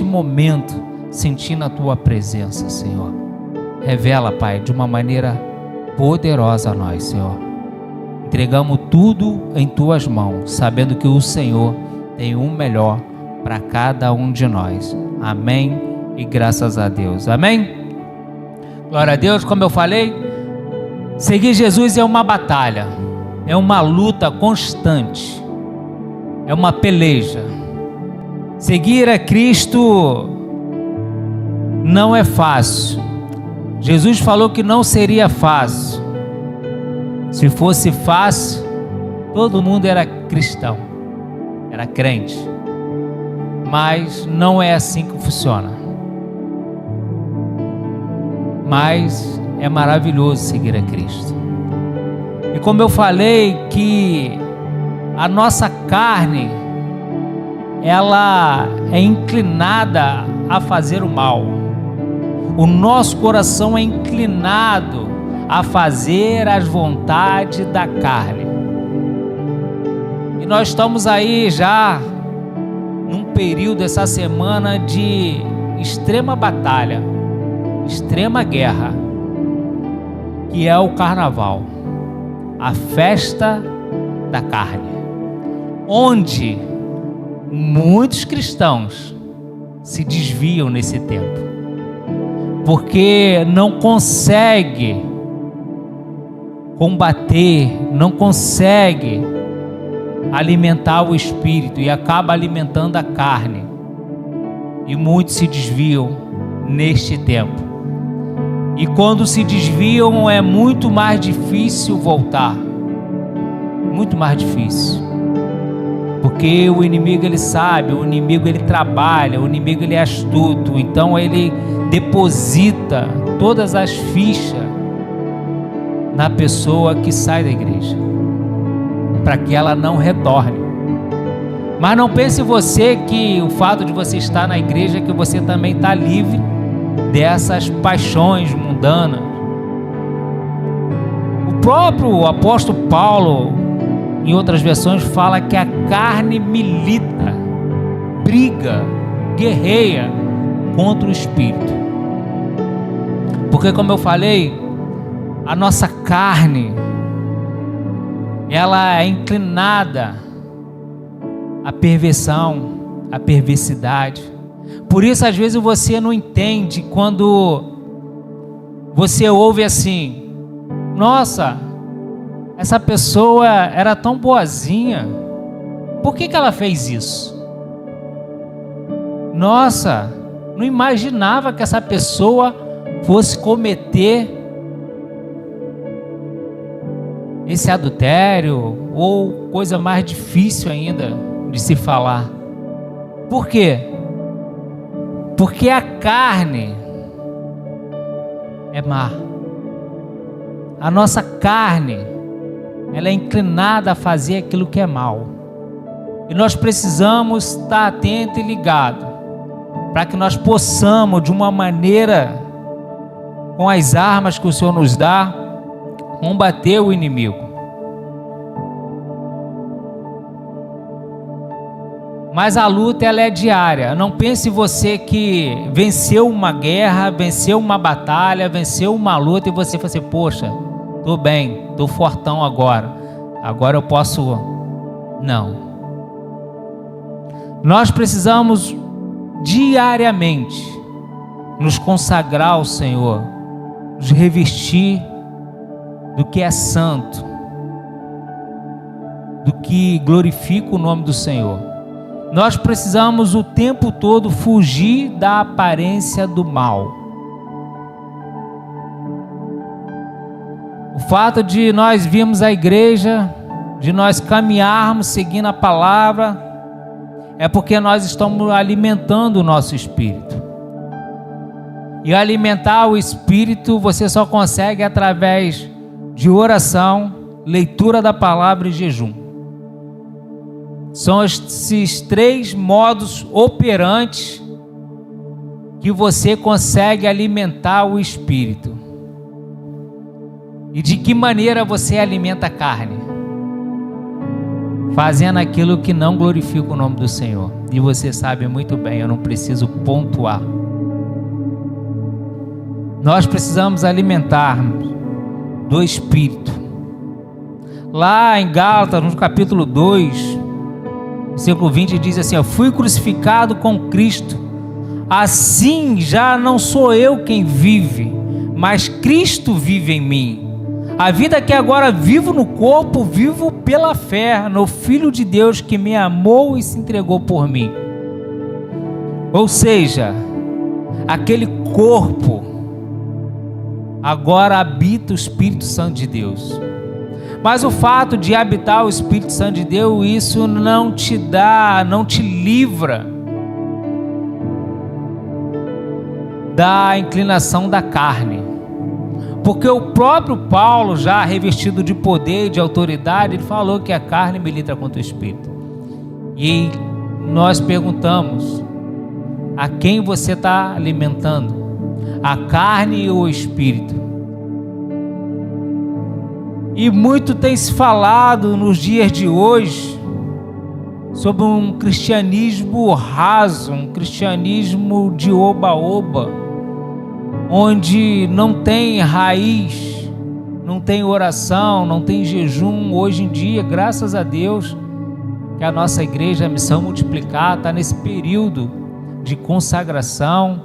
momento, sentindo a Tua presença, Senhor. Revela, Pai, de uma maneira poderosa a nós, Senhor. Entregamos tudo em Tuas mãos, sabendo que o Senhor tem o melhor para cada um de nós. Amém e graças a Deus. Amém? Glória a Deus. Como eu falei, seguir Jesus é uma batalha, é uma luta constante, é uma peleja. Seguir a Cristo não é fácil. Jesus falou que não seria fácil. Se fosse fácil, todo mundo era cristão, era crente. Mas não é assim que funciona. Mas é maravilhoso seguir a Cristo. E como eu falei, que a nossa carne, ela é inclinada a fazer o mal. O nosso coração é inclinado a fazer as vontades da carne. E nós estamos aí já num período, essa semana, de extrema batalha, extrema guerra, que é o carnaval, a festa da carne, onde muitos cristãos se desviam nesse tempo, porque não consegue combater, não consegue alimentar o espírito e acaba alimentando a carne, e muitos se desviam neste tempo. E quando se desviam é muito mais difícil voltar, muito mais difícil, porque o inimigo ele sabe, o inimigo ele trabalha, o inimigo ele é astuto, então ele deposita todas as fichas na pessoa que sai da igreja, para que ela não retorne. Mas não pense você que o fato de você estar na igreja, que você também está livre dessas paixões mundanas. O próprio apóstolo Paulo, em outras versões, fala que a carne milita, briga, guerreia contra o espírito. Porque, como eu falei, a nossa carne, ela é inclinada à perversão, à perversidade. Por isso, às vezes, você não entende quando você ouve assim: nossa, essa pessoa era tão boazinha, por que ela fez isso? Nossa, não imaginava que essa pessoa fosse cometer esse adultério, ou coisa mais difícil ainda de se falar. Por quê? Porque a carne é má. A nossa carne, ela é inclinada a fazer aquilo que é mal. E nós precisamos estar atento e ligado, para que nós possamos, de uma maneira, com as armas que o Senhor nos dá, combater o inimigo. Mas a luta, ela é diária. Não pense você que venceu uma guerra, venceu uma batalha, venceu uma luta, e você fala assim: poxa, estou bem, estou fortão agora eu posso... Não. Nós precisamos diariamente nos consagrar ao Senhor, nos revestir do que é santo, do que glorifica o nome do Senhor. Nós precisamos o tempo todo fugir da aparência do mal. O fato de nós virmos à igreja, de nós caminharmos seguindo a palavra, é porque nós estamos alimentando o nosso espírito. E alimentar o espírito você só consegue através de oração, leitura da palavra e jejum. São esses três modos operantes que você consegue alimentar o espírito. E de que maneira você alimenta a carne? fazendo aquilo que não glorifica o nome do Senhor. E você sabe muito bem, eu não preciso pontuar. Nós precisamos alimentar do Espírito. Lá em Gálatas, no capítulo 2, versículo 20, diz assim: eu fui crucificado com Cristo, assim já não sou eu quem vive, mas Cristo vive em mim. A vida que agora vivo no corpo, vivo pela fé no Filho de Deus que me amou e se entregou por mim. Ou seja, aquele corpo agora habita o Espírito Santo de Deus. Mas o fato de habitar o Espírito Santo de Deus, isso não te livra da inclinação da carne. Porque o próprio Paulo, já revestido de poder e de autoridade, ele falou que a carne milita contra o Espírito. E nós perguntamos: a quem você está alimentando? A carne ou o Espírito? E muito tem se falado nos dias de hoje sobre um cristianismo raso, um cristianismo de oba-oba, onde não tem raiz, não tem oração, não tem jejum. Hoje em dia, graças a Deus, que a nossa igreja, a Missão Multiplicar, está nesse período de consagração,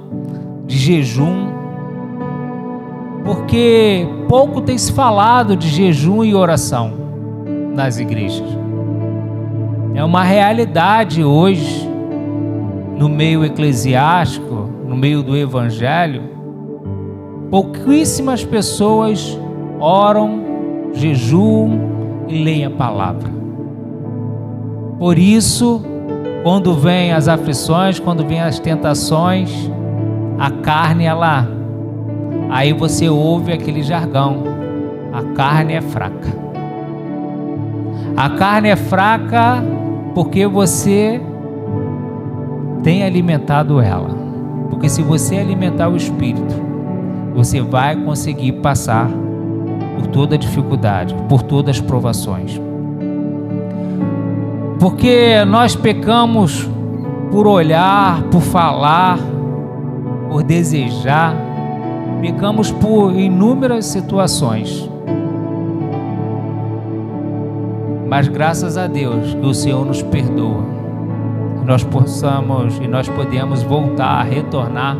de jejum, porque pouco tem se falado de jejum e oração nas igrejas. É uma realidade hoje, no meio eclesiástico, no meio do evangelho. Pouquíssimas pessoas oram, jejuam e leem a palavra. Por isso, quando vêm as aflições, quando vêm as tentações, a carne, aí você ouve aquele jargão: a carne é fraca. A carne é fraca porque você tem alimentado ela. Porque se você alimentar o Espírito, você vai conseguir passar por toda a dificuldade, por todas as provações. Porque nós pecamos por olhar, por falar, por desejar, pecamos por inúmeras situações. Mas graças a Deus que o Senhor nos perdoa, nós podemos voltar, retornar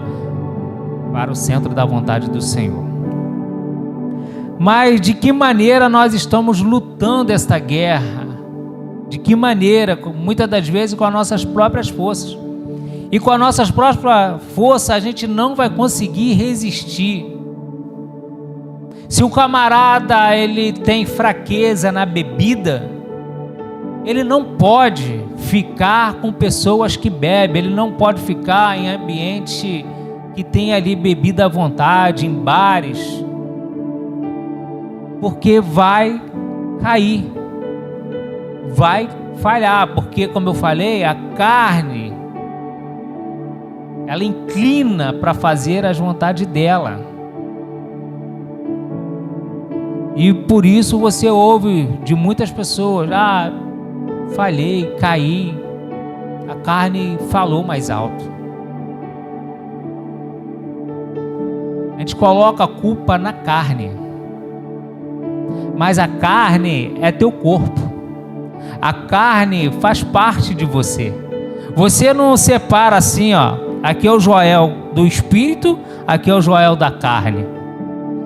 para o centro da vontade do Senhor. Mas de que maneira nós estamos lutando esta guerra? De que maneira? Muitas das vezes com as nossas próprias forças. E com as nossas próprias forças a gente não vai conseguir resistir. Se o camarada ele tem fraqueza na bebida, ele não pode ficar com pessoas que bebem, ele não pode ficar em ambiente que tem ali bebida à vontade, em bares, porque vai cair, vai falhar, porque, como eu falei, a carne, ela inclina para fazer as vontades dela. E por isso você ouve de muitas pessoas: falhei, caí, a carne falou mais alto. A gente coloca a culpa na carne, mas a carne é teu corpo, a carne faz parte de você. Você não separa assim, aqui é o Joel do espírito, aqui é o Joel da carne.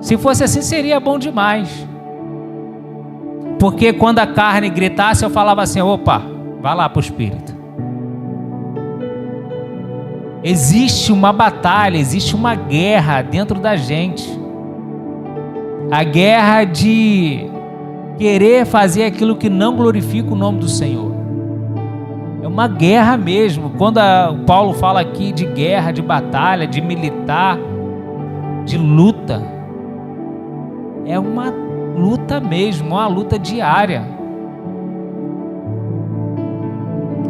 Se fosse assim seria bom demais, porque quando a carne gritasse eu falava assim: opa, vai lá para o espírito. Existe uma batalha, existe uma guerra dentro da gente. A guerra de querer fazer aquilo que não glorifica o nome do Senhor. É uma guerra mesmo. Quando o Paulo fala aqui de guerra, de batalha, de militar, de luta, é uma luta mesmo, uma luta diária.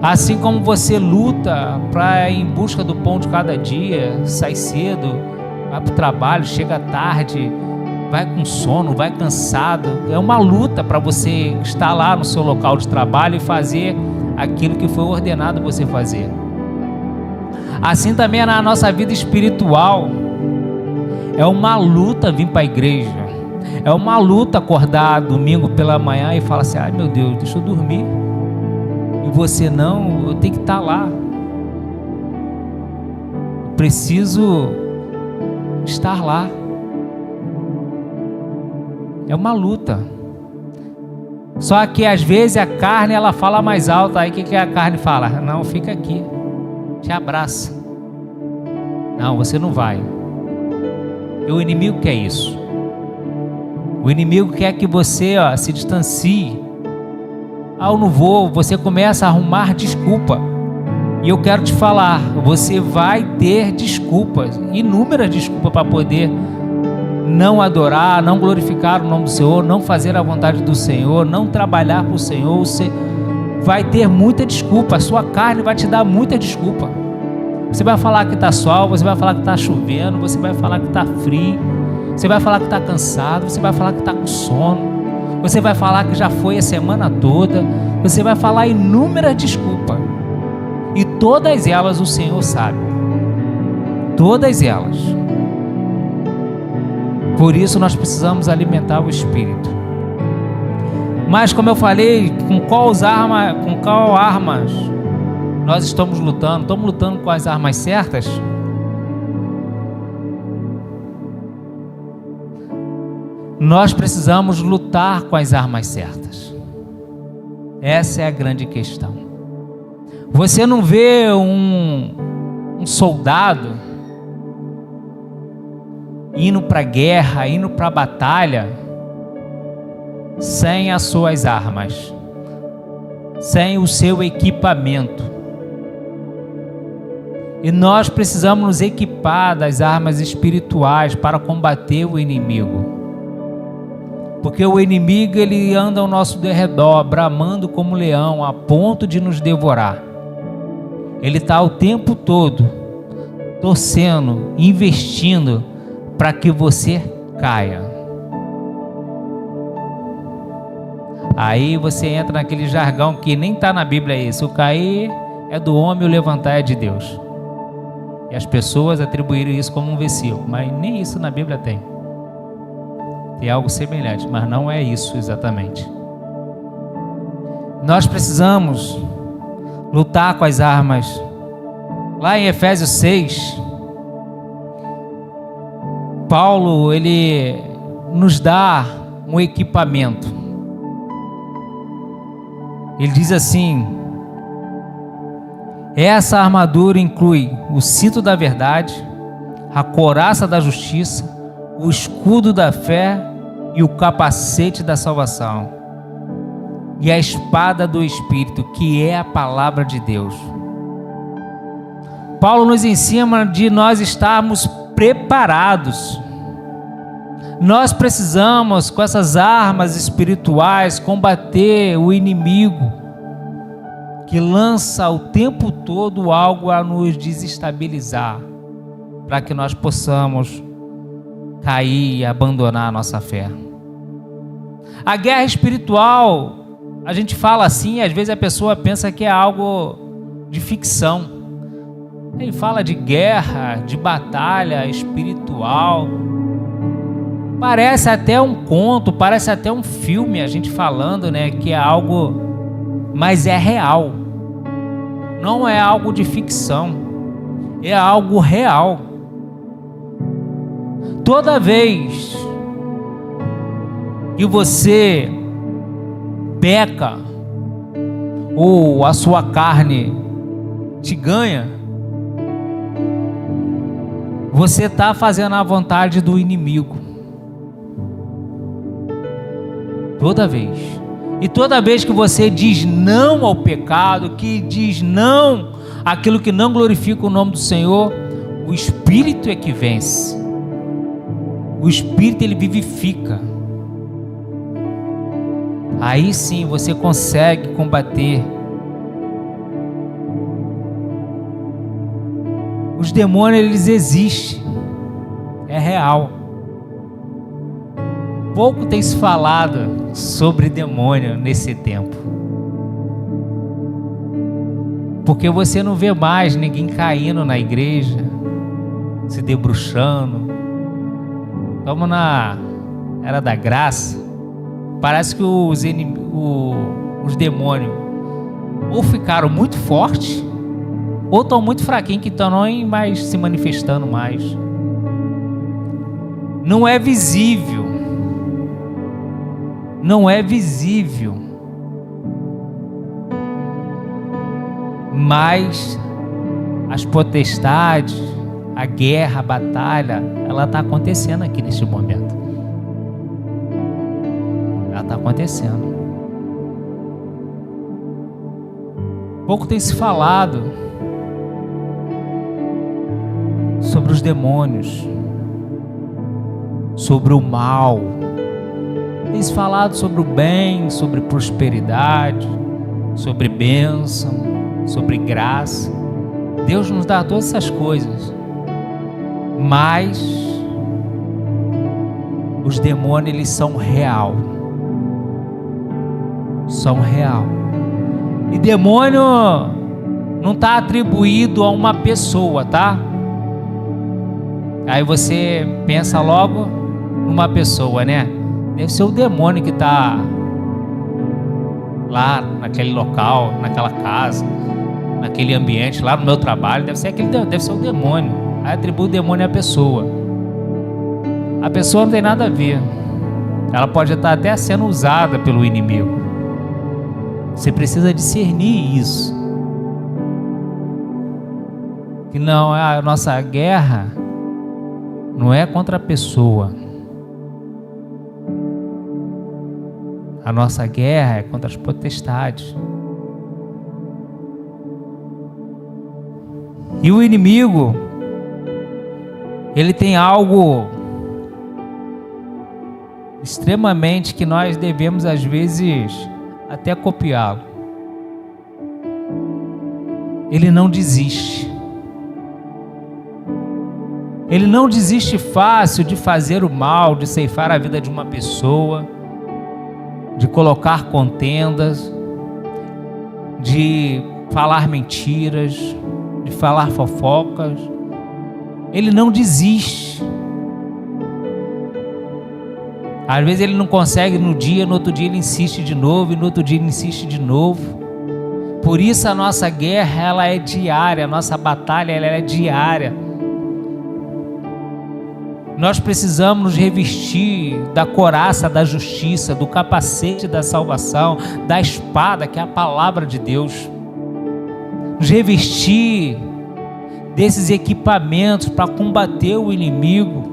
Assim como você luta para ir em busca do pão de cada dia, sai cedo, vai para o trabalho, chega tarde, vai com sono, vai cansado. É uma luta para você estar lá no seu local de trabalho e fazer aquilo que foi ordenado você fazer. Assim também é na nossa vida espiritual. É uma luta vir para a igreja. É uma luta acordar domingo pela manhã e falar assim: ai meu Deus, deixa eu dormir. E você não, eu tenho que estar lá. Preciso estar lá. É uma luta. Só que às vezes a carne ela fala mais alto. Aí o que a carne fala? Não, fica aqui. Te abraça. Não, você não vai. E o inimigo quer isso. O inimigo quer que você se distancie. Eu não vou. Você começa a arrumar desculpa. E eu quero te falar, você vai ter desculpas, inúmeras desculpas para poder não adorar, não glorificar o nome do Senhor, não fazer a vontade do Senhor, não trabalhar para o Senhor. Você vai ter muita desculpa, a sua carne vai te dar muita desculpa. Você vai falar que está sol, você vai falar que está chovendo, você vai falar que está frio, você vai falar que está cansado, você vai falar que está com sono, você vai falar que já foi a semana toda, você vai falar inúmeras desculpas. E todas elas o Senhor sabe. Todas elas. Por isso nós precisamos alimentar o Espírito. Mas como eu falei, com qual armas nós estamos lutando? Estamos lutando com as armas certas? Nós precisamos lutar com as armas certas. Essa é a grande questão. Você não vê um soldado indo para a guerra, indo para a batalha, sem as suas armas, sem o seu equipamento. E nós precisamos nos equipar das armas espirituais para combater o inimigo. Porque o inimigo ele anda ao nosso derredor, bramando como leão, a ponto de nos devorar. Ele está o tempo todo torcendo, investindo para que você caia. Aí você entra naquele jargão que nem está na Bíblia isso. O cair é do homem, o levantar é de Deus. E as pessoas atribuíram isso como um versículo, mas nem isso na Bíblia tem. Tem algo semelhante, mas não é isso exatamente. Nós precisamos lutar com as armas. Lá em Efésios 6, Paulo ele nos dá um equipamento. Ele diz assim: essa armadura inclui o cinto da verdade, a couraça da justiça, o escudo da fé e o capacete da salvação, e a espada do Espírito, que é a palavra de Deus. Paulo nos ensina de nós estarmos preparados. Nós precisamos, com essas armas espirituais, combater o inimigo que lança o tempo todo algo a nos desestabilizar, para que nós possamos cair e abandonar a nossa fé. A guerra espiritual, a gente fala assim, às vezes a pessoa pensa que é algo de ficção. Ele fala de guerra, de batalha espiritual. Parece até um conto, parece até um filme, a gente falando, né, que é algo, mas é real. Não é algo de ficção, é algo real. Toda vez que você peca ou a sua carne te ganha, você está fazendo a vontade do inimigo. Toda vez. E toda vez que você diz não ao pecado, que diz não àquilo que não glorifica o nome do Senhor, o Espírito é que vence. O Espírito ele vivifica. Aí sim você consegue combater. Os demônios eles existem. É real. Pouco tem se falado sobre demônio nesse tempo. Porque você não vê mais ninguém caindo na igreja, se debruxando. Estamos na era da graça. Parece que os demônios ou ficaram muito fortes, ou estão muito fraquinhos, que estão não mais se manifestando mais. Não é visível. Não é visível. Mas as potestades, a guerra, a batalha, ela está acontecendo aqui neste momento. Ela está acontecendo. Pouco tem se falado sobre os demônios, sobre o mal. Tem se falado sobre o bem, sobre prosperidade, sobre bênção, sobre graça. Deus nos dá todas essas coisas, mas os demônios, eles são real. São real. E demônio não está atribuído a uma pessoa, tá? Aí você pensa logo numa pessoa, né? Deve ser o demônio que está lá naquele local, naquela casa, naquele ambiente, lá no meu trabalho. Deve ser o demônio. Aí atribui o demônio à pessoa. A pessoa não tem nada a ver. Ela pode estar até sendo usada pelo inimigo. Você precisa discernir isso. Que não, a nossa guerra não é contra a pessoa. A nossa guerra é contra as potestades. E o inimigo, ele tem algo extremamente que nós devemos às vezes até copiá-lo. Ele não desiste. Ele não desiste fácil de fazer o mal, de ceifar a vida de uma pessoa, de colocar contendas, de falar mentiras, de falar fofocas. Ele não desiste. Às vezes ele não consegue no dia, no outro dia ele insiste de novo, e no outro dia ele insiste de novo. Por isso a nossa guerra, ela é diária, a nossa batalha, ela é diária. Nós precisamos nos revestir da couraça da justiça, do capacete da salvação, da espada, que é a palavra de Deus. Nos revestir desses equipamentos para combater o inimigo.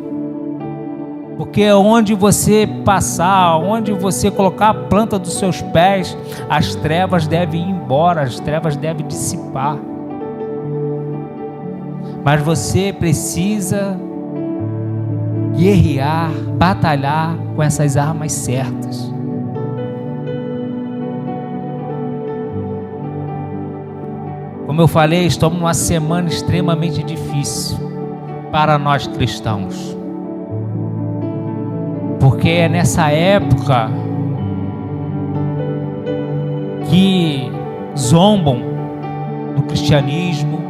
Porque onde você passar, onde você colocar a planta dos seus pés, as trevas devem ir embora, as trevas devem dissipar. Mas você precisa guerrear, batalhar com essas armas certas. Como eu falei, estamos numa semana extremamente difícil para nós cristãos. Porque é nessa época que zombam do cristianismo,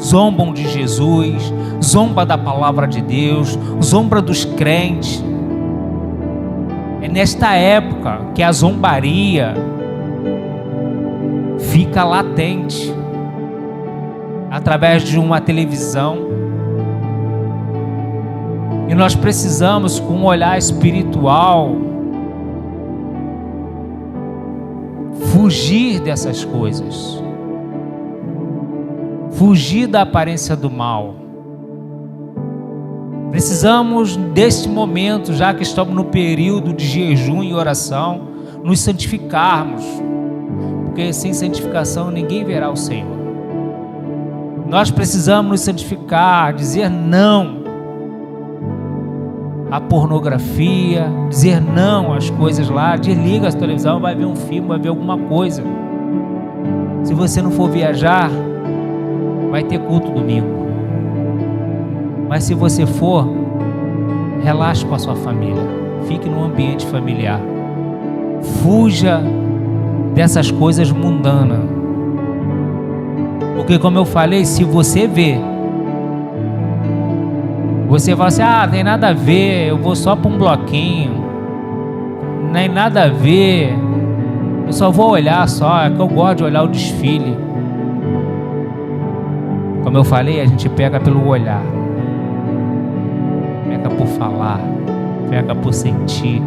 zombam de Jesus, zomba da palavra de Deus, zomba dos crentes. É nesta época que a zombaria fica latente através de uma televisão. E nós precisamos, com um olhar espiritual, fugir dessas coisas. Fugir da aparência do mal. Precisamos, deste momento, já que estamos no período de jejum e oração, nos santificarmos. Porque sem santificação ninguém verá o Senhor. Nós precisamos nos santificar, dizer não a pornografia, dizer não às coisas lá. Desliga a televisão, vai ver um filme, vai ver alguma coisa. Se você não for viajar, vai ter culto domingo. Mas se você for, relaxe com a sua família, fique no ambiente familiar. Fuja dessas coisas mundanas. Porque, como eu falei, se você vê, você fala assim: ah, tem nada a ver, eu vou só para um bloquinho, não tem nada a ver, eu só vou olhar só, é que eu gosto de olhar o desfile. Como eu falei, a gente pega pelo olhar, pega por falar, pega por sentir.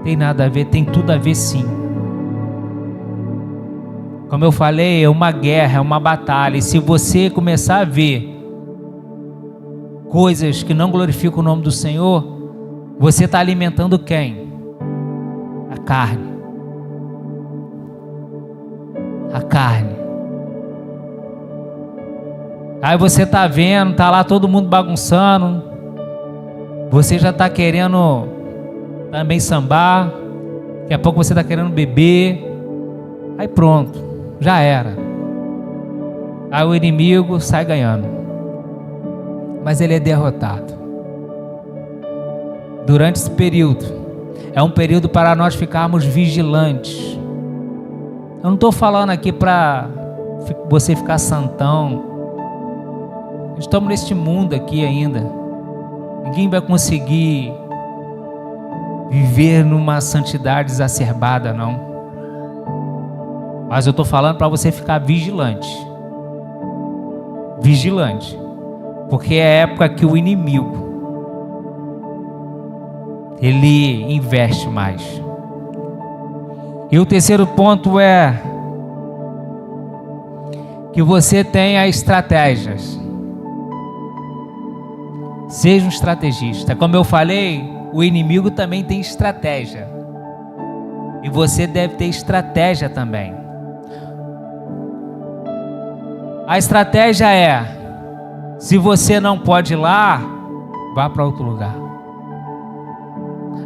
Tem nada a ver, tem tudo a ver sim. Como eu falei, é uma guerra, é uma batalha. E se você começar a ver coisas que não glorificam o nome do Senhor, você está alimentando quem? A carne. A carne. Aí você está vendo, está lá todo mundo bagunçando, você já está querendo também sambar, daqui a pouco você está querendo beber, aí pronto, já era. Aí o inimigo sai ganhando, mas ele é derrotado. Durante esse período, é um período para nós ficarmos vigilantes. Eu não estou falando aqui para você ficar santão. Estamos neste mundo aqui ainda. Ninguém vai conseguir viver numa santidade exacerbada, não. Mas eu estou falando para você ficar vigilante. Vigilante. Porque é a época que o inimigo ele investe mais. E o terceiro ponto é que você tenha estratégias. Seja um estrategista. Como eu falei, o inimigo também tem estratégia. E você deve ter estratégia também. A estratégia é: se você não pode ir lá, vá para outro lugar.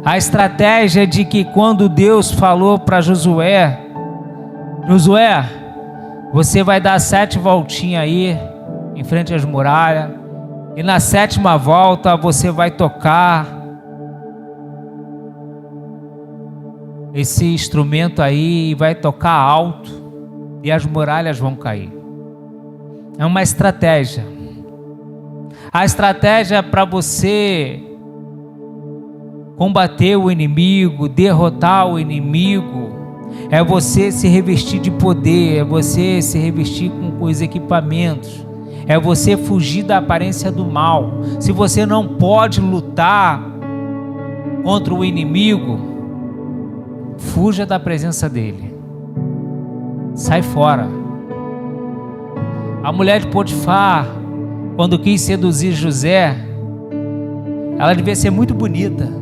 A estratégia de que quando Deus falou para Josué: Josué, você vai dar 7 voltinhas aí, em frente às muralhas, e na 7ª volta você vai tocar esse instrumento aí, e vai tocar alto, e as muralhas vão cair. É uma estratégia. A estratégia para você combater o inimigo, derrotar o inimigo, é você se revestir de poder, é você se revestir com os equipamentos, é você fugir da aparência do mal. Se você não pode lutar contra o inimigo, fuja da presença dele. Sai fora. A mulher de Potifar, quando quis seduzir José, ela devia ser muito bonita.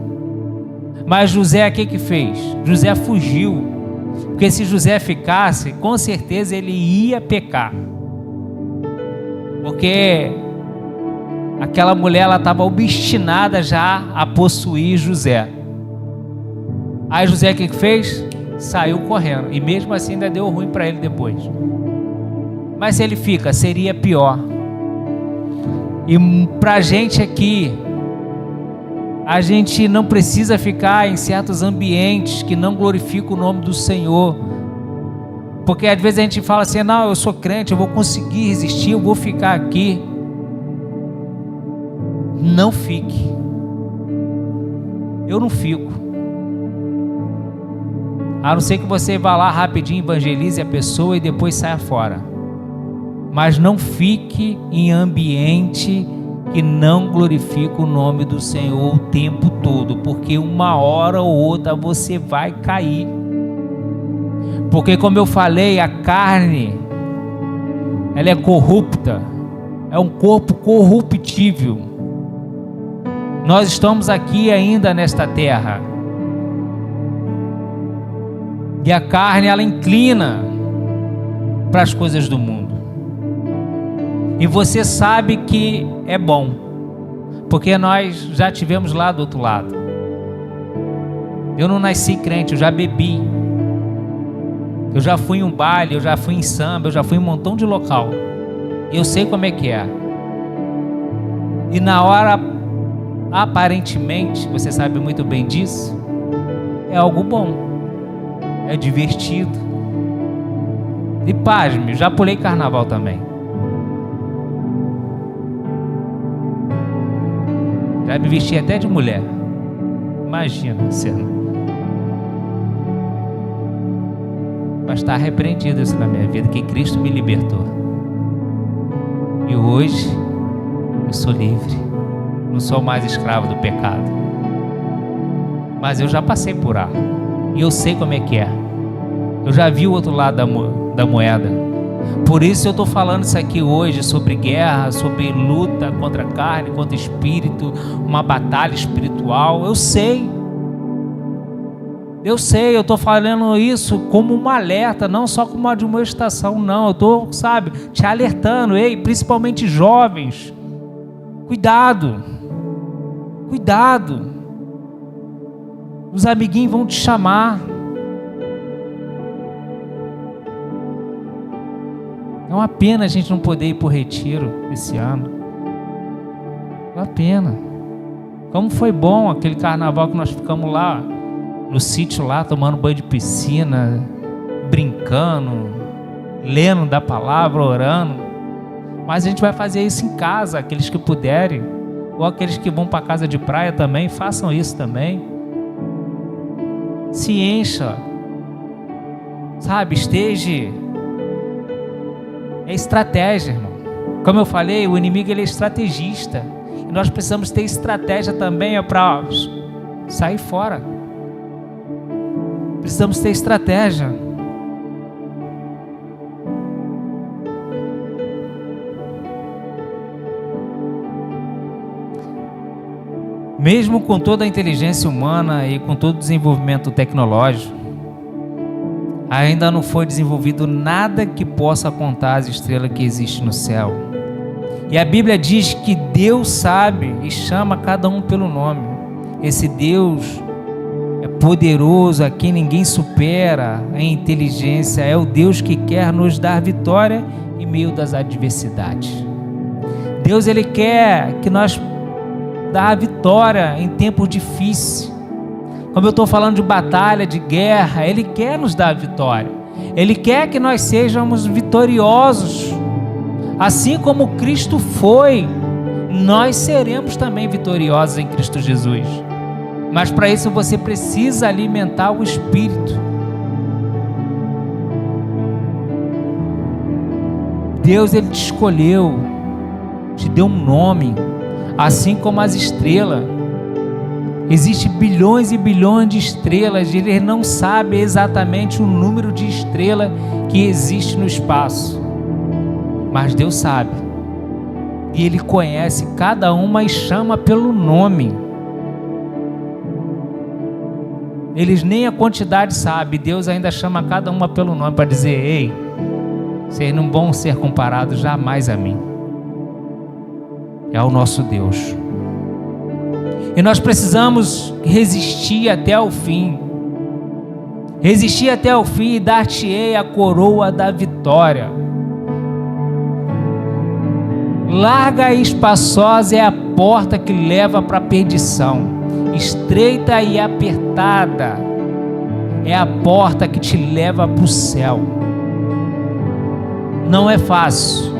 Mas José, o que fez? José fugiu. Porque se José ficasse, com certeza ele ia pecar. Porque aquela mulher, ela estava obstinada já a possuir José. Aí José, o que fez? Saiu correndo. E mesmo assim ainda deu ruim para ele depois. Mas se ele fica, seria pior. E para a gente aqui, a gente não precisa ficar em certos ambientes que não glorificam o nome do Senhor. Porque às vezes a gente fala assim: não, eu sou crente, eu vou conseguir resistir, eu vou ficar aqui. Não fique. Eu não fico. A não ser que você vá lá rapidinho, evangelize a pessoa e depois saia fora. Mas não fique em ambiente que não glorifica o nome do Senhor o tempo todo, porque uma hora ou outra você vai cair. Porque, como eu falei, a carne, ela é corrupta, é um corpo corruptível. Nós estamos aqui ainda nesta terra, e a carne, ela inclina para as coisas do mundo. E você sabe que é bom, porque nós já tivemos lá do outro lado. Eu não nasci crente, eu já bebi. Eu já fui em um baile, eu já fui em samba, eu já fui em um montão de local. E eu sei como é que é. E na hora aparentemente, você sabe muito bem disso, é algo bom, é divertido. E pasme, já pulei carnaval também. Já me vesti até de mulher. Imagina a cena. Mas está repreendido isso na minha vida, que Cristo me libertou. E hoje eu sou livre. Não sou mais escravo do pecado. Mas eu já passei por lá. E eu sei como é que é. Eu já vi o outro lado da moeda. Por isso eu estou falando isso aqui hoje, sobre guerra, sobre luta contra a carne, contra o espírito, uma batalha espiritual. Eu sei, eu estou falando isso como um alerta, não só como uma admoestação, não. Eu estou, te alertando, ei, principalmente jovens, cuidado, os amiguinhos vão te chamar. É uma pena a gente não poder ir para o retiro esse ano. É uma pena. Como foi bom aquele carnaval que nós ficamos lá, no sítio lá, tomando banho de piscina, brincando, lendo da palavra, orando. Mas a gente vai fazer isso em casa, aqueles que puderem. Ou aqueles que vão para a casa de praia também, façam isso também. Se encha. Esteja... É estratégia, irmão. Como eu falei, o inimigo ele é estrategista. E nós precisamos ter estratégia também para sair fora. Precisamos ter estratégia. Mesmo com toda a inteligência humana e com todo o desenvolvimento tecnológico, ainda não foi desenvolvido nada que possa contar as estrelas que existem no céu. E a Bíblia diz que Deus sabe e chama cada um pelo nome. Esse Deus é poderoso, a quem ninguém supera em inteligência. É o Deus que quer nos dar vitória em meio das adversidades. Deus, Ele quer que nós dá a vitória em tempos difíceis. Como eu estou falando de batalha, de guerra, Ele quer nos dar a vitória. Ele quer que nós sejamos vitoriosos. Assim como Cristo foi, nós seremos também vitoriosos em Cristo Jesus. Mas para isso você precisa alimentar o Espírito. Deus, Ele te escolheu, te deu um nome, assim como as estrelas. Existem bilhões e bilhões de estrelas e Ele não sabe exatamente o número de estrelas que existe no espaço. Mas Deus sabe. E Ele conhece cada uma e chama pelo nome. Eles nem a quantidade sabem. Deus ainda chama cada uma pelo nome para dizer: ei, vocês não vão ser comparados jamais a mim. É o nosso Deus. E nós precisamos resistir até o fim. Resistir até o fim e dar-te-ei a coroa da vitória. Larga e espaçosa é a porta que leva para a perdição. Estreita e apertada é a porta que te leva para o céu. Não é fácil.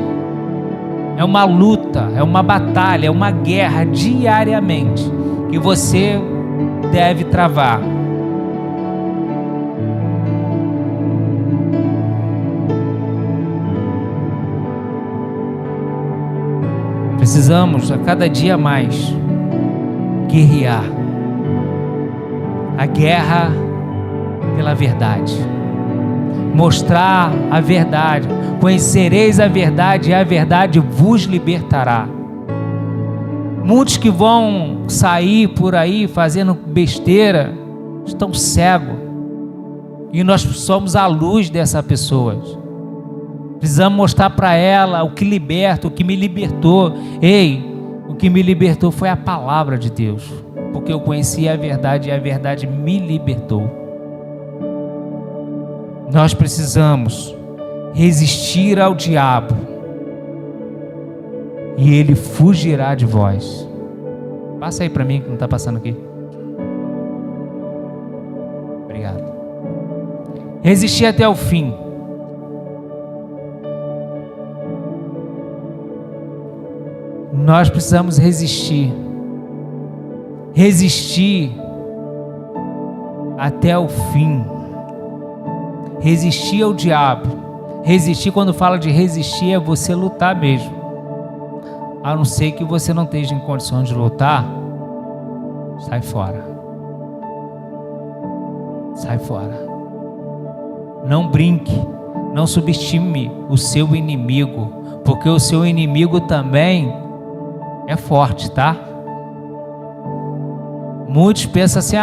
É uma luta, é uma batalha, é uma guerra diariamente que você deve travar. Precisamos a cada dia mais guerrear. A guerra pela verdade. Mostrar a verdade. Conhecereis a verdade e a verdade vos libertará. Muitos que vão sair por aí fazendo besteira estão cegos. E nós somos a luz dessas pessoas. Precisamos mostrar para ela o que liberta, o que me libertou. Ei, o que me libertou foi a palavra de Deus. Porque eu conheci a verdade e a verdade me libertou. Nós precisamos resistir ao diabo e ele fugirá de vós. Passa aí para mim, que não está passando aqui. Obrigado. Resistir até o fim. Nós precisamos resistir. Resistir até o fim. Resistir ao diabo. Resistir, quando fala de resistir, é você lutar mesmo. A não ser que você não esteja em condições de lutar, sai fora. Sai fora. Não brinque, não subestime o seu inimigo, porque o seu inimigo também é forte, tá? Muitos pensam assim,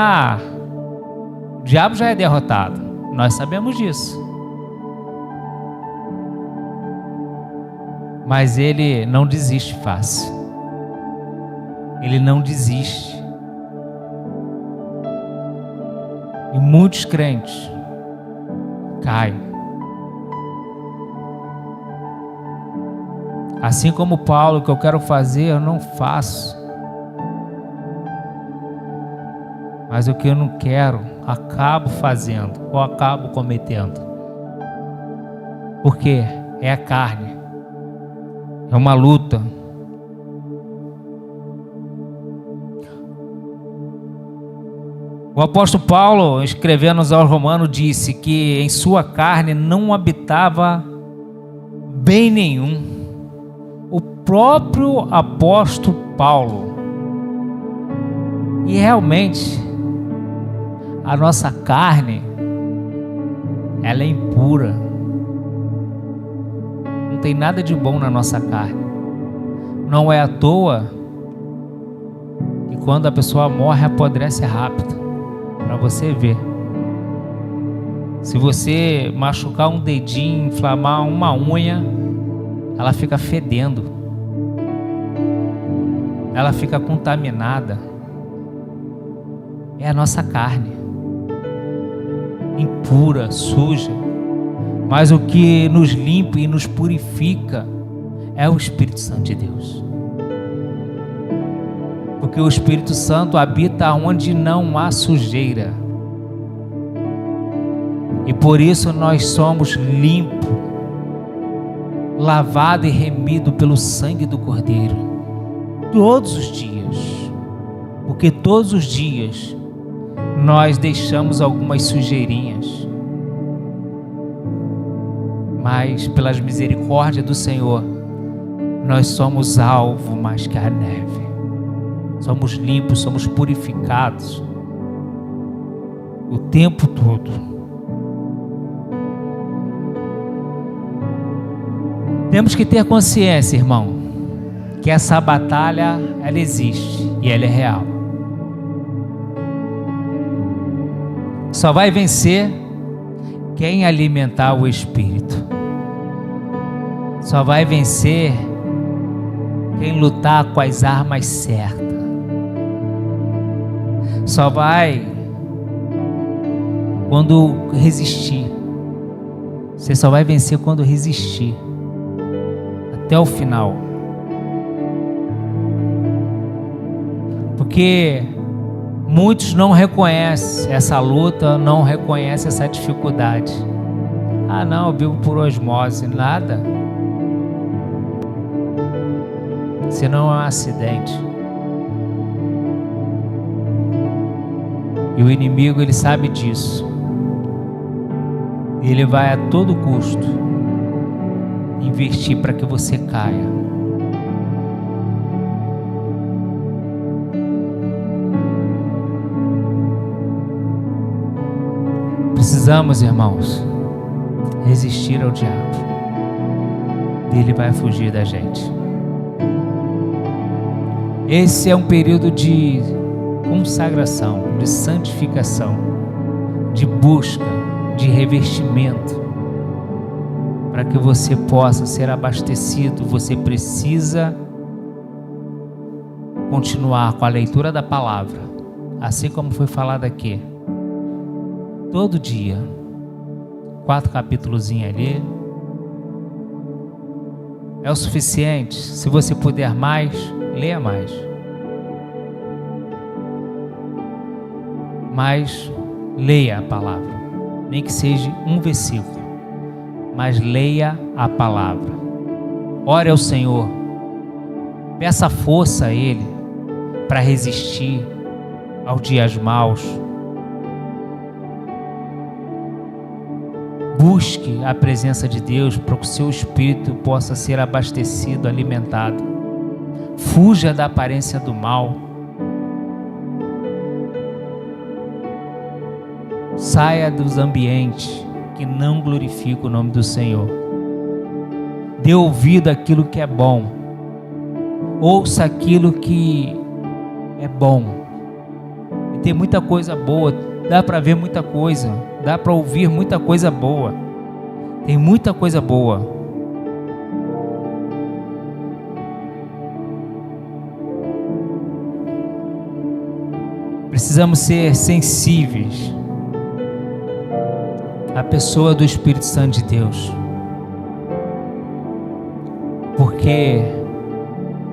o diabo já é derrotado. Nós sabemos disso. Mas ele não desiste fácil. Ele não desiste. E muitos crentes caem. Assim como Paulo, o que eu quero fazer, eu não faço. Mas o que eu não quero, acabo fazendo ou acabo cometendo. Porque é a carne. É uma luta. O apóstolo Paulo, escrevendo aos Romanos, disse que em sua carne não habitava bem nenhum. O próprio apóstolo Paulo. E realmente, a nossa carne, ela é impura. Não tem nada de bom na nossa carne. Não é à toa que quando a pessoa morre, apodrece rápido. Para você ver. Se você machucar um dedinho, inflamar uma unha, ela fica fedendo. Ela fica contaminada. É a nossa carne. Impura, suja. Mas o que nos limpa e nos purifica é o Espírito Santo de Deus. Porque o Espírito Santo habita onde não há sujeira. E por isso nós somos limpos, lavado e remido pelo sangue do Cordeiro. Todos os dias. Porque todos os dias nós deixamos algumas sujeirinhas. Mas pelas misericórdias do Senhor, nós somos alvo mais que a neve. Somos limpos, somos purificados o tempo todo. Temos que ter consciência, irmão, que essa batalha, ela existe e ela é real. Só vai vencer quem alimentar o Espírito. Só vai vencer quem lutar com as armas certas. Só vai quando resistir. Você só vai vencer quando resistir. Até o final. Porque muitos não reconhecem essa luta, não reconhecem essa dificuldade. Não, eu vivo por osmose. Nada. Senão é um acidente. E o inimigo, ele sabe disso. Ele vai a todo custo investir para que você caia. Precisamos, irmãos, resistir ao diabo. Ele vai fugir da gente. Esse é um período de consagração, de santificação, de busca, de revestimento. Para que você possa ser abastecido, você precisa continuar com a leitura da palavra, assim como foi falado aqui. Todo dia, 4 capítulozinhos ali, é o suficiente. Se você puder mais, leia mais. mas leia a palavra, nem que seja um versículo, mas leia a palavra. Ore ao Senhor, peça força a Ele para resistir aos dias maus. Busque a presença de Deus para que o seu espírito possa ser abastecido, alimentado. Fuja da aparência do mal. Saia dos ambientes que não glorificam o nome do Senhor. Dê ouvido àquilo que é bom. Ouça aquilo que é bom. E tem muita coisa boa. Dá para ver muita coisa. Dá para ouvir muita coisa boa. Tem muita coisa boa. Precisamos ser sensíveis à pessoa do Espírito Santo de Deus, porque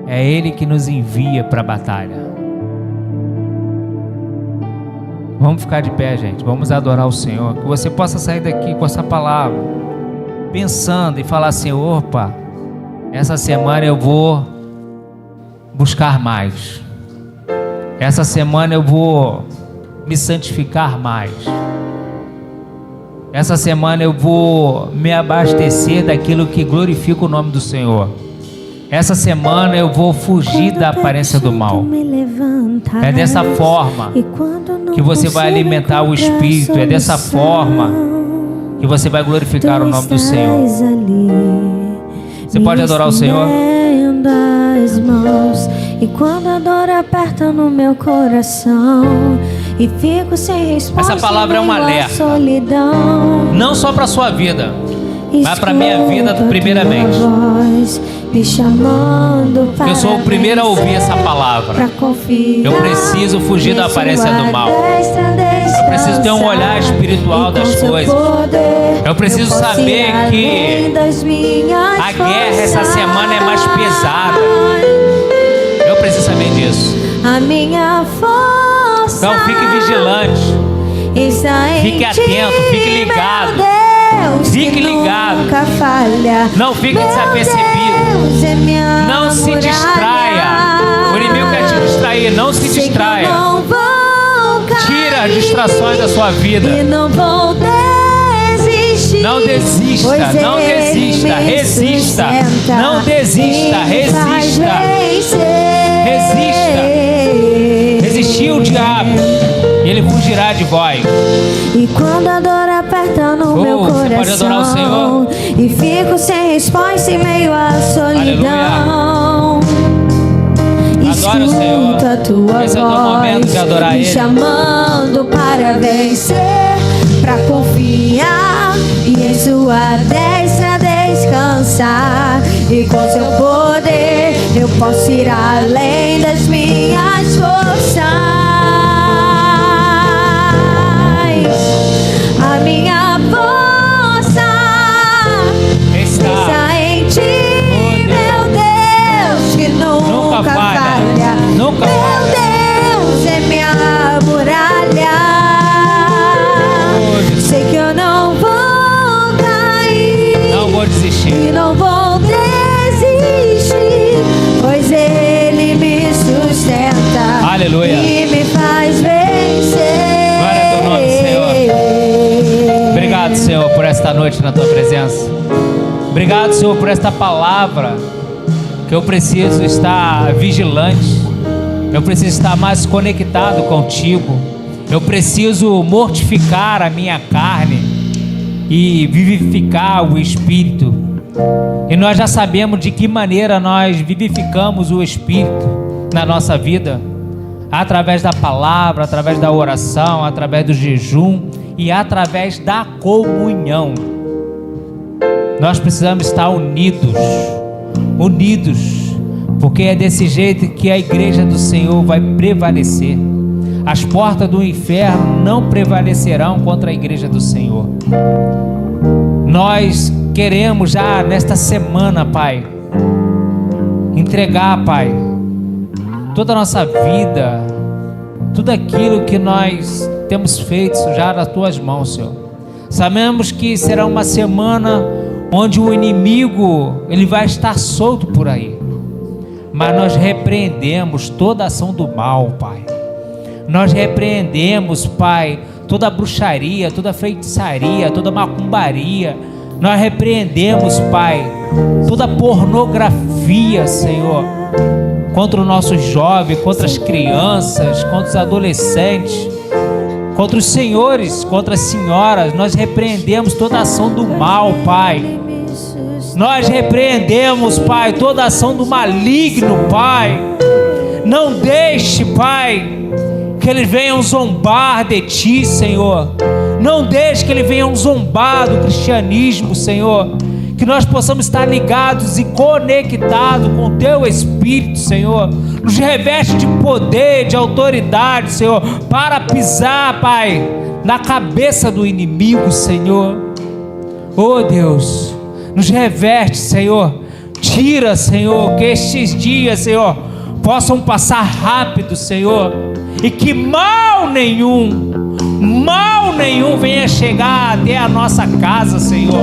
é Ele que nos envia para a batalha. Vamos ficar de pé, gente. Vamos adorar o Senhor. Que você possa sair daqui com essa palavra, pensando e falar assim: opa, essa semana eu vou buscar mais. Essa semana eu vou me santificar mais. Essa semana eu vou me abastecer daquilo que glorifica o nome do Senhor. Essa semana eu vou fugir da aparência do mal. É dessa forma que você vai alimentar o Espírito. É dessa forma que você vai glorificar o nome do Senhor. Você pode adorar o Senhor? E quando a dor aperta no meu coração e fico sem resposta, essa palavra é um alerta, não só para a sua vida, mas para a minha vida primeiramente. Eu sou o primeiro a ouvir essa palavra. Eu preciso fugir da aparência do mal. Eu preciso ter um olhar espiritual das coisas. Eu preciso saber que a guerra essa semana é mais pesada. Eu preciso saber disso. A minha força. Então fique vigilante. Fique atento, fique ligado. Fique ligado. Não fique desapercebido. Não se distraia. O inimigo quer te distrair. Não se distraia. Tira as distrações da sua vida. Não desista. Não desista. Resista. Não desista. Resista. Resistir o diabo e ele fugirá de vós. E quando a dor aperta no meu coração, você pode adorar o Senhor. E fico sem resposta em meio à solidão. Adore o Senhor. Escuta a tua Esse é o teu momento de adorar me Ele. chamando para vencer, para confiar e em sua destra descansar. E com seu poder eu posso ir além das minhas forças. A minha força está em ti, meu Deus, que nunca falha. Nunca Meu falha. Deus é minha muralha. Sei que eu não vou cair. Não vou desistir. E não vou desistir, pois Ele me sustenta. Aleluia. E me faz vencer. Glória ao teu nome, Senhor. Obrigado, Senhor, por esta noite na tua presença. Obrigado, Senhor, por esta palavra. Que eu preciso estar vigilante. Eu preciso estar mais conectado contigo. Eu preciso mortificar a minha carne e vivificar o Espírito. E nós já sabemos de que maneira nós vivificamos o Espírito na nossa vida. Através da palavra, através da oração, através do jejum e através da comunhão. Nós precisamos estar unidos, porque é desse jeito que a igreja do Senhor vai prevalecer. As portas do inferno não prevalecerão contra a igreja do Senhor. Nós queremos já nesta semana, Pai, entregar, Pai, toda a nossa vida tudo aquilo que nós temos feito já nas tuas mãos, Senhor. Sabemos que será uma semana onde o inimigo ele vai estar solto por aí, mas nós repreendemos toda ação do mal, Pai. Nós repreendemos, Pai, toda bruxaria, toda feitiçaria, toda macumbaria. Nós repreendemos, Pai, toda pornografia, Senhor, contra os nossos jovens, contra as crianças, contra os adolescentes, contra os senhores, contra as senhoras. Nós repreendemos toda ação do mal, Pai. Nós repreendemos, Pai, toda ação do maligno, Pai. Não deixe, Pai, que eles venham zombar de Ti, Senhor. Não deixe que eles venham zombar do cristianismo, Senhor. Que nós possamos estar ligados e conectados com o Teu Espírito, Senhor. Nos reveste de poder, de autoridade, Senhor, para pisar, Pai, na cabeça do inimigo, Senhor. Oh Deus, nos reveste, Senhor. Tira, Senhor, que estes dias, Senhor, possam passar rápido, Senhor, e que mal nenhum venha chegar até a nossa casa, Senhor,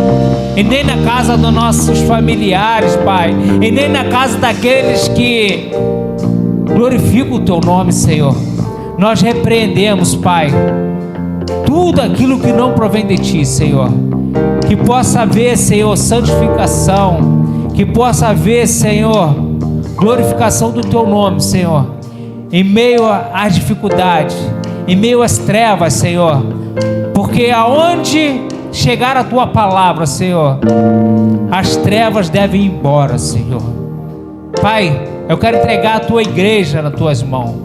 e nem na casa dos nossos familiares, Pai, e nem na casa daqueles que glorificam o Teu nome, Senhor. Nós repreendemos, Pai, tudo aquilo que não provém de Ti, Senhor. Que possa haver, Senhor, santificação, que possa haver, Senhor, glorificação do Teu nome, Senhor, em meio às dificuldades, em meio às trevas, Senhor, porque aonde chegar a Tua palavra, Senhor, as trevas devem ir embora, Senhor. Pai, eu quero entregar a Tua igreja nas Tuas mãos,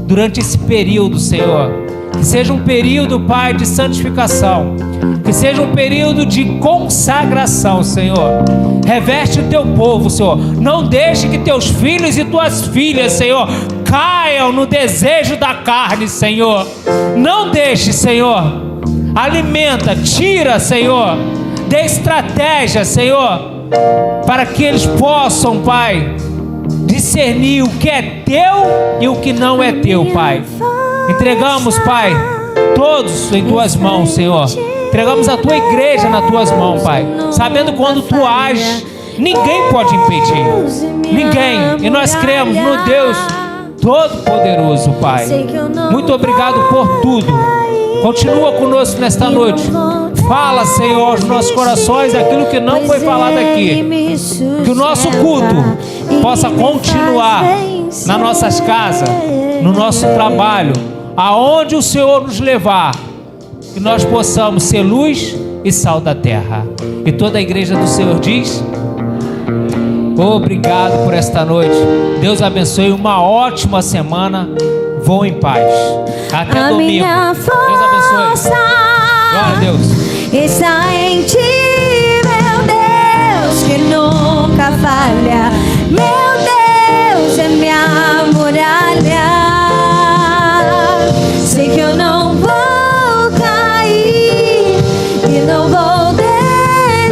durante esse período, Senhor, que seja um período, Pai, de santificação, que seja um período de consagração, Senhor. Reveste o Teu povo, Senhor. Não deixe que Teus filhos e Tuas filhas, Senhor, caiam no desejo da carne, Senhor. Não deixe, Senhor. Alimenta, tira, Senhor. Dê estratégia, Senhor, para que eles possam, Pai, discernir o que é Teu e o que não é Teu, Pai. Entregamos, Pai, todos em Tuas mãos, Senhor. Entregamos a Tua igreja nas Tuas mãos, Pai, sabendo quando Tu ages, ninguém pode impedir. Ninguém. E nós cremos no Deus Todo-Poderoso, Pai. Muito obrigado por tudo. Continua conosco nesta noite. Fala, Senhor, aos nossos corações aquilo que não foi falado aqui. Que o nosso culto possa continuar nas nossas casas, no nosso trabalho, aonde o Senhor nos levar, que nós possamos ser luz e sal da terra. E toda a igreja do Senhor diz: obrigado por esta noite. Deus abençoe, uma ótima semana. Vão em paz. Até domingo. Deus abençoe. Glória a Deus. Está em Ti, meu Deus, que nunca falha. Meu Deus é minha muralha. Sei que eu não vou cair e não vou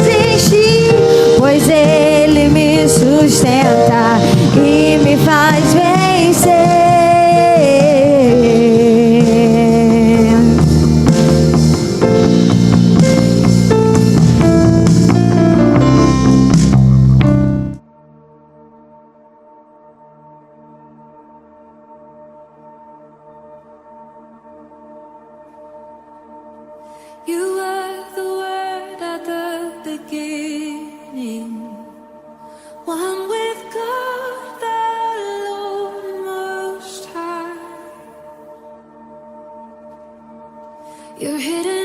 desistir, pois Ele me sustenta e me faz vencer. You were the Word at the beginning, one with God the Lord Most High. You're hidden